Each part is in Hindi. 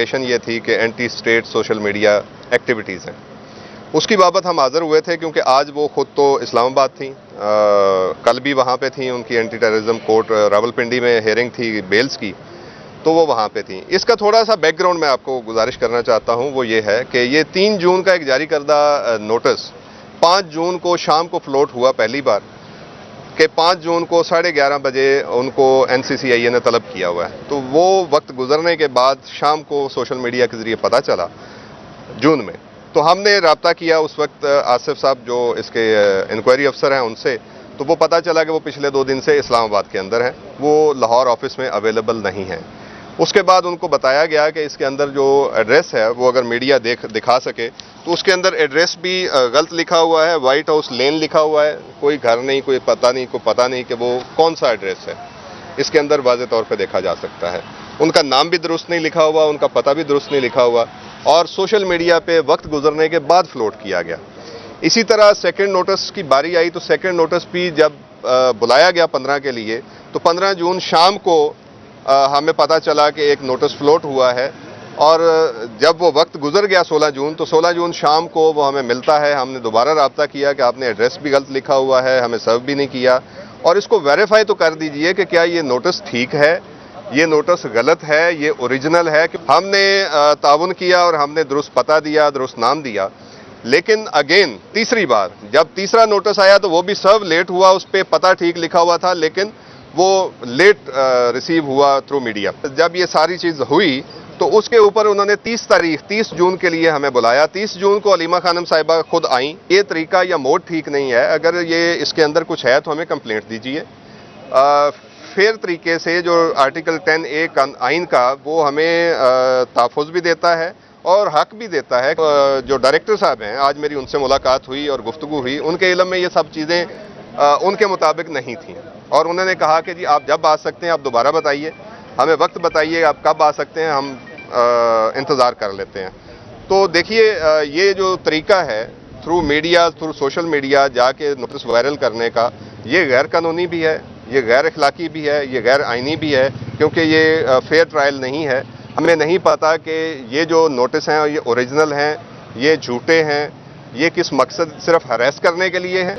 एलिगेशन ये थी कि anti state social media activities हैं। उसकी बाबत हम हाज़िर हुए थे क्योंकि आज वो ख़ुद तो इस्लामाबाद थी, कल भी वहाँ पे थी, उनकी एंटी टेररिज्म कोर्ट रावलपिंडी में हेयरिंग थी बेल्स की, तो वो वहाँ पे थी। इसका थोड़ा सा बैकग्राउंड मैं आपको गुजारिश करना चाहता हूँ, वो ये है कि ये 3 जून का एक जारी करदा नोटिस 5 जून को शाम को फ्लोट हुआ पहली बार, कि 5 जून को 11:30 बजे उनको NCCIA ने तलब किया हुआ है। तो वो वक्त गुजरने के बाद शाम को सोशल मीडिया के ज़रिए पता चला जून में, तो हमने रब्ता किया उस वक्त आसिफ साहब जो इसके इंक्वायरी अफसर हैं उनसे, तो वो पता चला कि वो पिछले 2 दिन से इस्लामाबाद के अंदर हैं, वो लाहौर ऑफिस में अवेलेबल नहीं हैं। उसके बाद उनको बताया गया कि इसके अंदर जो एड्रेस है वो अगर मीडिया दिखा सके, तो उसके अंदर एड्रेस भी गलत लिखा हुआ है, वाइट हाउस लेन लिखा हुआ है, कोई घर नहीं, कोई पता नहीं कि वो कौन सा एड्रेस है। इसके अंदर वाज़े तौर पे देखा जा सकता है। उनका नाम भी दुरुस्त नहीं लिखा हुआ, उनका पता भी दुरुस्त नहीं लिखा हुआ, और सोशल मीडिया पे वक्त गुजरने के बाद फ्लोट किया गया। इसी तरह सेकंड नोटिस की बारी आई, तो सेकंड नोटिस भी जब बुलाया गया 15 के लिए, तो 15 जून शाम को हमें पता चला कि एक नोटिस फ्लोट हुआ है, और जब वो वक्त गुजर गया 16 जून, तो 16 जून शाम को वो हमें मिलता है। हमने दोबारा रब्ता किया कि आपने एड्रेस भी गलत लिखा हुआ है, हमें सर्व भी नहीं किया, और इसको वेरीफाई तो कर दीजिए कि क्या ये नोटिस ठीक है, ये नोटिस गलत है, ये ओरिजिनल है। हमने ताउन किया और हमने दुरुस्त पता दिया, दुरुस्त नाम दिया, लेकिन अगेन तीसरी बार जब तीसरा नोटिस आया तो वो भी सर्व लेट हुआ, उस पर पता ठीक लिखा हुआ था, लेकिन वो लेट रिसीव हुआ थ्रू मीडिया। जब ये सारी चीज़ हुई तो उसके ऊपर उन्होंने 30 जून के लिए हमें बुलाया। 30 जून को अलीमा खानम साहिबा खुद आई। ये तरीका या मोड ठीक नहीं है, अगर ये इसके अंदर कुछ है तो हमें कंप्लेंट दीजिए। फेयर तरीके से जो आर्टिकल 10A आइन का वो हमें तहफ़्फ़ुज़ भी देता है और हक भी देता है। जो डायरेक्टर साहब हैं, आज मेरी उनसे मुलाकात हुई और गुफ्तगू हुई, उनके इल्म में ये सब चीज़ें उनके मुताबिक नहीं थी, और उन्होंने कहा कि जी आप जब आ सकते हैं आप दोबारा बताइए, हमें वक्त बताइए आप कब आ सकते हैं, हम इंतज़ार कर लेते हैं। तो देखिए ये जो तरीका है through media, through social media जाके नोटिस वायरल करने का, ये गैर कानूनी भी है, ये गैर अखलाकी भी है, ये गैर आइनी भी है, क्योंकि ये फेयर ट्रायल नहीं है। हमें नहीं पता कि ये जो नोटिस हैं ये ओरिजिनल हैं, ये झूठे हैं, ये किस मकसद, सिर्फ हरेस करने के लिए हैं।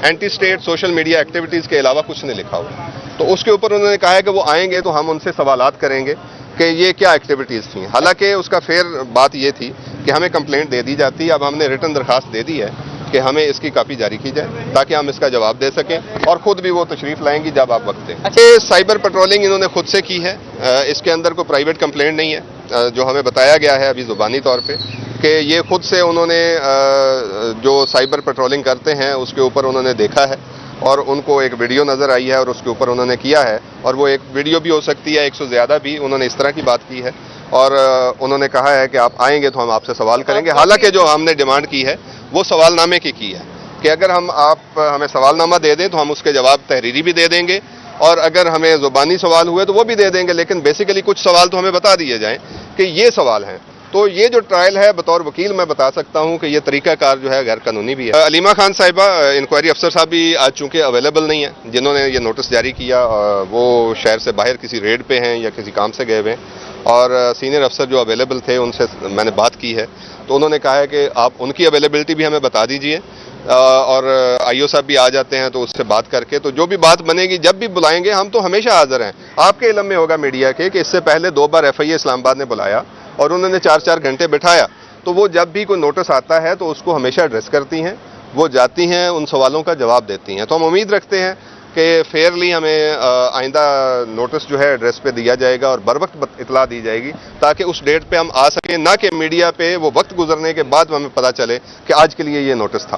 Anti state social media activities के अलावा कुछ नहीं लिखा हुआ। तो उसके ऊपर उन्होंने कहा है कि वो आएंगे तो हम उनसे सवालात करेंगे कि ये क्या एक्टिविटीज़ थी। हालांकि उसका फेयर बात ये थी कि हमें कंप्लेंट दे दी जाती। अब हमने रिटन दरखास्त दे दी है कि हमें इसकी कापी जारी की जाए ताकि हम इसका जवाब दे सकें, और ख़ुद भी वो तशरीफ़ लाएंगी जब आप वक्त दें। अच्छा, साइबर पेट्रोलिंग इन्होंने खुद से की है, इसके अंदर कोई प्राइवेट कंप्लेंट नहीं है। जो हमें बताया गया है अभी ज़ुबानी तौर पर कि ये खुद से उन्होंने जो साइबर पेट्रोलिंग करते हैं उसके ऊपर उन्होंने देखा है, और उनको एक वीडियो नज़र आई है और उसके ऊपर उन्होंने किया है, और वो एक वीडियो भी हो सकती है 100 से ज़्यादा भी। उन्होंने इस तरह की बात की है, और उन्होंने कहा है कि आप आएंगे तो हम आपसे सवाल करेंगे। हालांकि जो हमने डिमांड की है वो सवालनामे की है कि अगर आप हमें सवालनामा दे दें तो हम उसके जवाब तहरीरी भी दे देंगे, और अगर हमें ज़ुबानी सवाल हुए तो वो भी दे देंगे, लेकिन बेसिकली कुछ सवाल तो हमें बता दिए जाएँ कि ये सवाल हैं। तो ये जो ट्रायल है, बतौर वकील मैं बता सकता हूँ कि ये तरीकाकार जो है गैर कानूनी भी है। अलीमा खान साहिबा इंक्वायरी अफसर साहब भी आज चूँकि अवेलेबल नहीं है, जिन्होंने ये नोटिस जारी किया वो शहर से बाहर किसी रेड पे हैं या किसी काम से गए हुए हैं, और सीनियर अफसर जो अवेलेबल थे उनसे मैंने बात की है, तो उन्होंने कहा है कि आप उनकी अवेलेबिलिटी भी हमें बता दीजिए, और IO साहब भी आ जाते हैं तो उससे बात करके, तो जो भी बात बनेगी जब भी बुलाएंगे हम तो हमेशा हाजिर हैं। आपके इल्म में होगा मीडिया के कि इससे पहले 2 बार FIA इस्लामाबाद ने बुलाया और उन्होंने 4-4 घंटे बिठाया, तो वो जब भी कोई नोटिस आता है तो उसको हमेशा एड्रेस करती हैं, वो जाती हैं, उन सवालों का जवाब देती हैं। तो हम उम्मीद रखते हैं कि फेयरली हमें आइंदा नोटिस जो है एड्रेस पे दिया जाएगा और बर वक्त इतला दी जाएगी, ताकि उस डेट पे हम आ सकें, ना कि मीडिया पे वो वक्त गुजरने के बाद हमें पता चले कि आज के लिए ये नोटिस था।